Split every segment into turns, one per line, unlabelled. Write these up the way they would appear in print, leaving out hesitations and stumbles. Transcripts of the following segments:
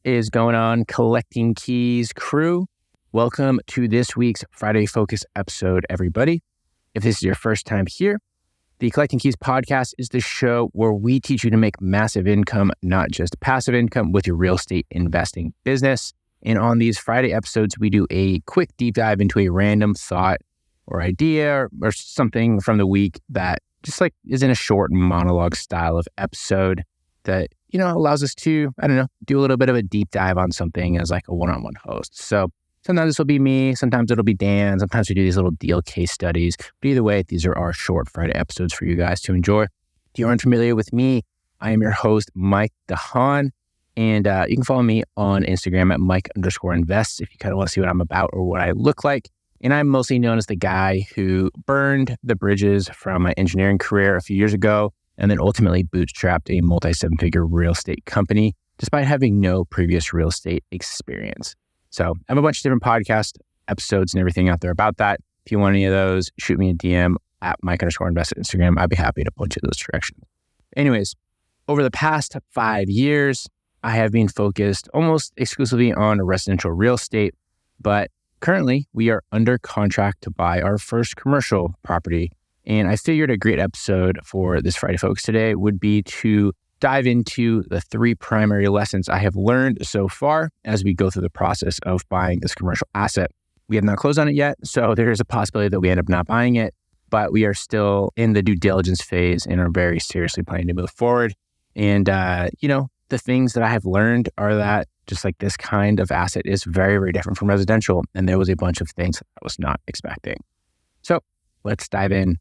Is going on, Collecting Keys crew? Welcome to this week's Friday Focus episode, everybody. If this is your first time here, the Collecting Keys podcast is the show where we teach you to make massive income, not just passive income, with your real estate investing business. And on these Friday episodes, we do a quick deep dive into a random thought or idea or something from the week that just like is in a short monologue style of episode that, allows us to, do a little bit of a deep dive on something as like a one-on-one host. So sometimes this will be me, sometimes it'll be Dan, sometimes we do these little deal case studies. But either way, these are our short Friday episodes for you guys to enjoy. If you aren't familiar with me, I am your host, Mike DeHaan. And you can follow me on Instagram at Mike_invests if you kind of want to see what I'm about or what I look like. And I'm mostly known as the guy who burned the bridges from my engineering career a few years ago and then ultimately bootstrapped a multi-seven-figure real estate company despite having no previous real estate experience. So I have a bunch of different podcast episodes and everything out there about that. If you want any of those, shoot me a DM at Mike_invest on Instagram. I'd be happy to point you in those directions. Anyways, over the past 5 years, I have been focused almost exclusively on residential real estate, but currently we are under contract to buy our first commercial property. And I figured a great episode for this Friday Focus today would be to dive into the 3 primary lessons I have learned so far as we go through the process of buying this commercial asset. We have not closed on it yet, so there is a possibility that we end up not buying it, but we are still in the due diligence phase and are very seriously planning to move forward. And, the things that I have learned are that just like this kind of asset is very, very different from residential. And there was a bunch of things I was not expecting. So let's dive in.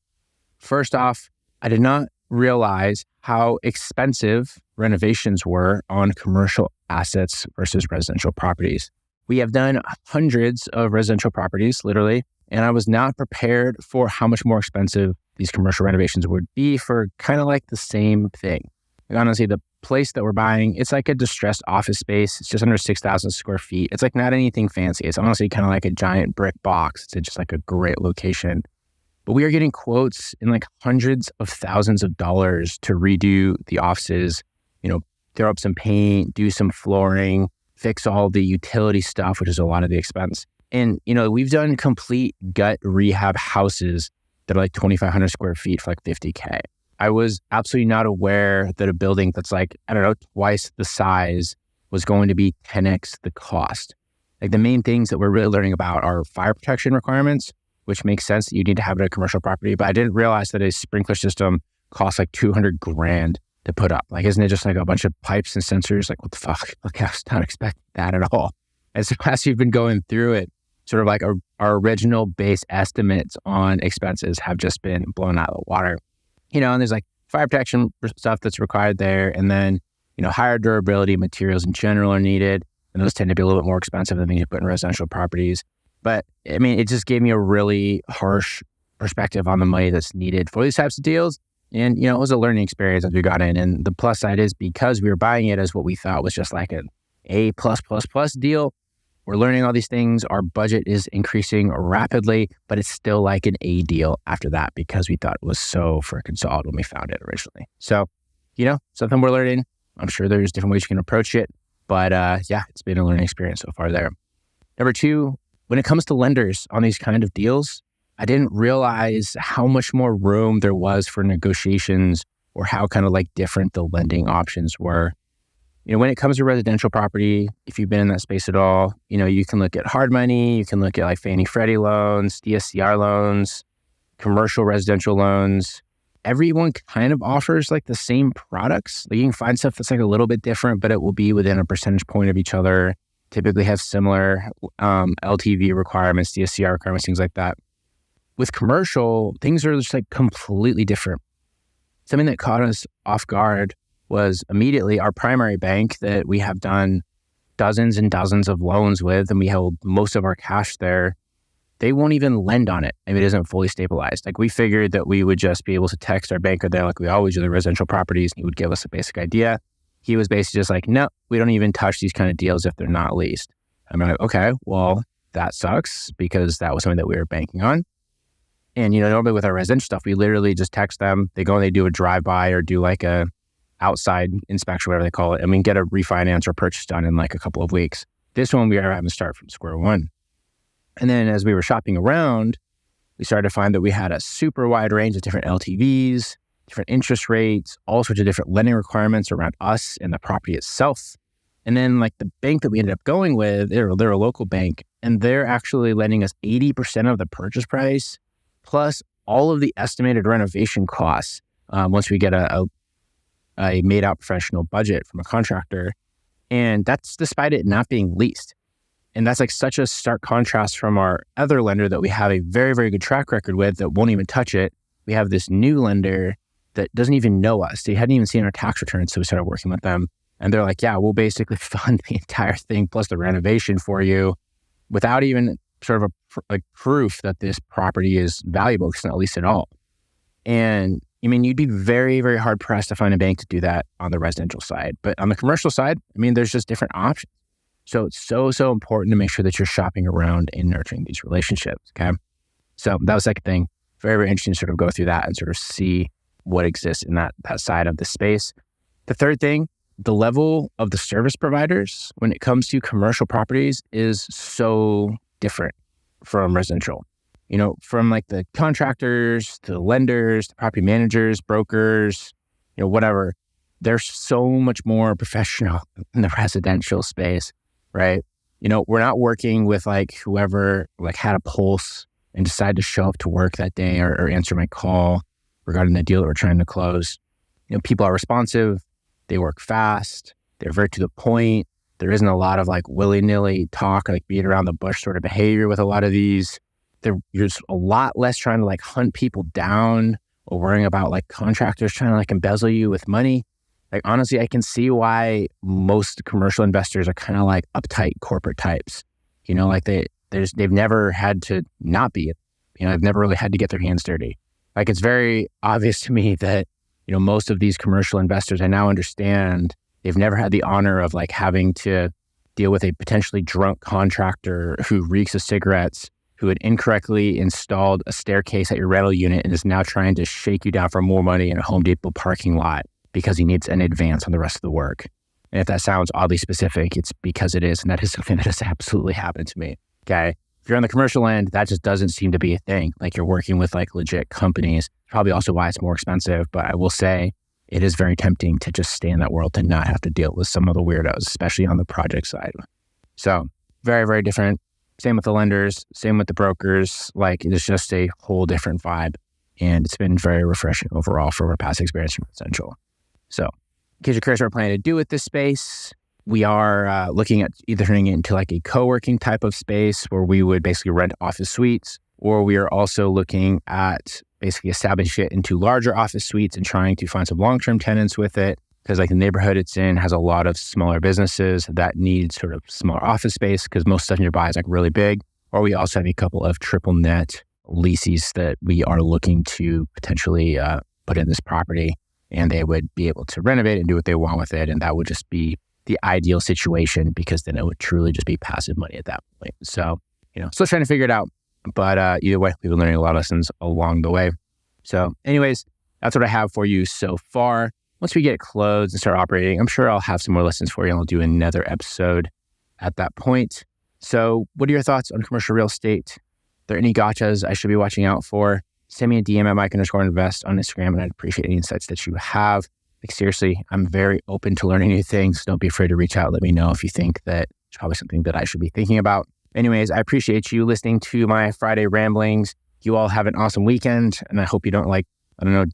First off, I did not realize how expensive renovations were on commercial assets versus residential properties. We have done hundreds of residential properties, literally, and I was not prepared for how much more expensive these commercial renovations would be for kind of like the same thing. Like honestly, the place that we're buying, it's like a distressed office space. It's just under 6,000 square feet. It's like not anything fancy. It's honestly kind of like a giant brick box. It's just like a great location. But we are getting quotes in like hundreds of thousands of dollars to redo the offices, throw up some paint, do some flooring, fix all the utility stuff, which is a lot of the expense. And, we've done complete gut rehab houses that are like 2,500 square feet for like $50K. I was absolutely not aware that a building that's like, twice the size was going to be 10x the cost. Like the main things that we're really learning about are fire protection requirements, which makes sense that you need to have it at a commercial property. But I didn't realize that a sprinkler system costs like $200,000 to put up. Like, isn't it just like a bunch of pipes and sensors? Like, what the fuck? Like, I was not expecting that at all. As you've been going through it, sort of like our original base estimates on expenses have just been blown out of the water. And there's like fire protection stuff that's required there. And then, higher durability materials in general are needed. And those tend to be a little bit more expensive than things you put in residential properties. But it just gave me a really harsh perspective on the money that's needed for these types of deals. And, it was a learning experience as we got in. And the plus side is because we were buying it as what we thought was just like an A+++ deal, we're learning all these things. Our budget is increasing rapidly, but it's still like an A deal after that because we thought it was so freaking solid when we found it originally. So, something we're learning. I'm sure there's different ways you can approach it, but it's been a learning experience so far there. Number 2, when it comes to lenders on these kind of deals, I didn't realize how much more room there was for negotiations or how kind of like different the lending options were. When it comes to residential property, if you've been in that space at all, you can look at hard money, you can look at like Fannie Freddie loans, DSCR loans, commercial residential loans. Everyone kind of offers like the same products. Like you can find stuff that's like a little bit different, but it will be within a percentage point of each other, typically have similar LTV requirements, DSCR requirements, things like that. With commercial, things are just like completely different. Something that caught us off guard was immediately our primary bank that we have done dozens and dozens of loans with, and we held most of our cash there. They won't even lend on it if it isn't fully stabilized. Like we figured that we would just be able to text our banker there like we always do the residential properties, and he would give us a basic idea. He was basically just like, no, we don't even touch these kind of deals if they're not leased. I'm like, okay, well, that sucks because that was something that we were banking on. And, normally with our residential stuff, we literally just text them. They go and they do a drive-by or do like a outside inspection, whatever they call it, and we can get a refinance or purchase done in like a couple of weeks. This one, we are having to start from square one. And then as we were shopping around, we started to find that we had a super wide range of different LTVs, different interest rates, all sorts of different lending requirements around us and the property itself. And then like the bank that we ended up going with, they're a local bank, and they're actually lending us 80% of the purchase price, plus all of the estimated renovation costs once we get a made out professional budget from a contractor. And that's despite it not being leased. And that's like such a stark contrast from our other lender that we have a very, very good track record with that won't even touch it. We have this new lender that doesn't even know us. They hadn't even seen our tax returns, so we started working with them. And they're like, yeah, we'll basically fund the entire thing plus the renovation for you without even sort of a proof that this property is valuable. It's not leased at all. And I mean, you'd be very, very hard pressed to find a bank to do that on the residential side. But on the commercial side, I mean, there's just different options. So it's so important to make sure that you're shopping around and nurturing these relationships, okay? So that was the second thing. Very, very interesting to sort of go through that and sort of see what exists in that side of the space. The third thing, the level of the service providers when it comes to commercial properties is so different from residential. You know, from like the contractors, to the lenders, the property managers, brokers, you know, whatever. They're so much more professional in the residential space, right? You know, we're not working with like whoever like had a pulse and decided to show up to work that day or answer my call regarding the deal that we're trying to close. You know, people are responsive. They work fast. They're very to the point. There isn't a lot of like willy-nilly talk, like beat around the bush sort of behavior with a lot of these. There's a lot less trying to like hunt people down or worrying about like contractors trying to like embezzle you with money. Like, honestly, I can see why most commercial investors are kind of like uptight corporate types. You know, like they've never had to not be, you know, they've never really had to get their hands dirty. Like, it's very obvious to me that, you know, most of these commercial investors, I now understand they've never had the honor of like having to deal with a potentially drunk contractor who reeks of cigarettes, who had incorrectly installed a staircase at your rental unit and is now trying to shake you down for more money in a Home Depot parking lot because he needs an advance on the rest of the work. And if that sounds oddly specific, it's because it is. And that is something that has absolutely happened to me. Okay. If you're on the commercial end, that just doesn't seem to be a thing. Like, you're working with like legit companies. Probably also why it's more expensive. But I will say it is very tempting to just stay in that world and not have to deal with some of the weirdos, especially on the project side. So very, very different. Same with the lenders, same with the brokers. Like, it's just a whole different vibe. And it's been very refreshing overall from our past experience from residential. So in case you're curious what we're planning to do with this space, we are looking at either turning it into like a co-working type of space where we would basically rent office suites, or we are also looking at basically establishing it into larger office suites and trying to find some long-term tenants with it. Because like the neighborhood it's in has a lot of smaller businesses that need sort of smaller office space because most stuff nearby is like really big. Or we also have a couple of triple net leases that we are looking to potentially put in this property, and they would be able to renovate and do what they want with it. And that would just be the ideal situation because then it would truly just be passive money at that point. So, you know, still trying to figure it out. But either way, we've been learning a lot of lessons along the way. So anyways, that's what I have for you so far. Once we get it closed and start operating, I'm sure I'll have some more lessons for you, and I'll do another episode at that point. So what are your thoughts on commercial real estate? Are there any gotchas I should be watching out for? Send me a DM at Mike_invest on Instagram, and I'd appreciate any insights that you have. Like, seriously, I'm very open to learning new things. Don't be afraid to reach out. Let me know if you think that it's probably something that I should be thinking about. Anyways, I appreciate you listening to my Friday ramblings. You all have an awesome weekend, and I hope you don't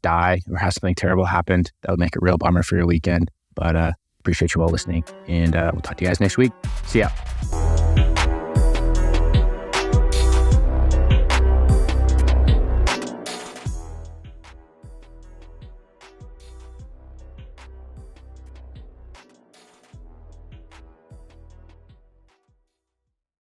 die or have something terrible happen. That would make a real bummer for your weekend. But appreciate you all listening, and we'll talk to you guys next week. See ya.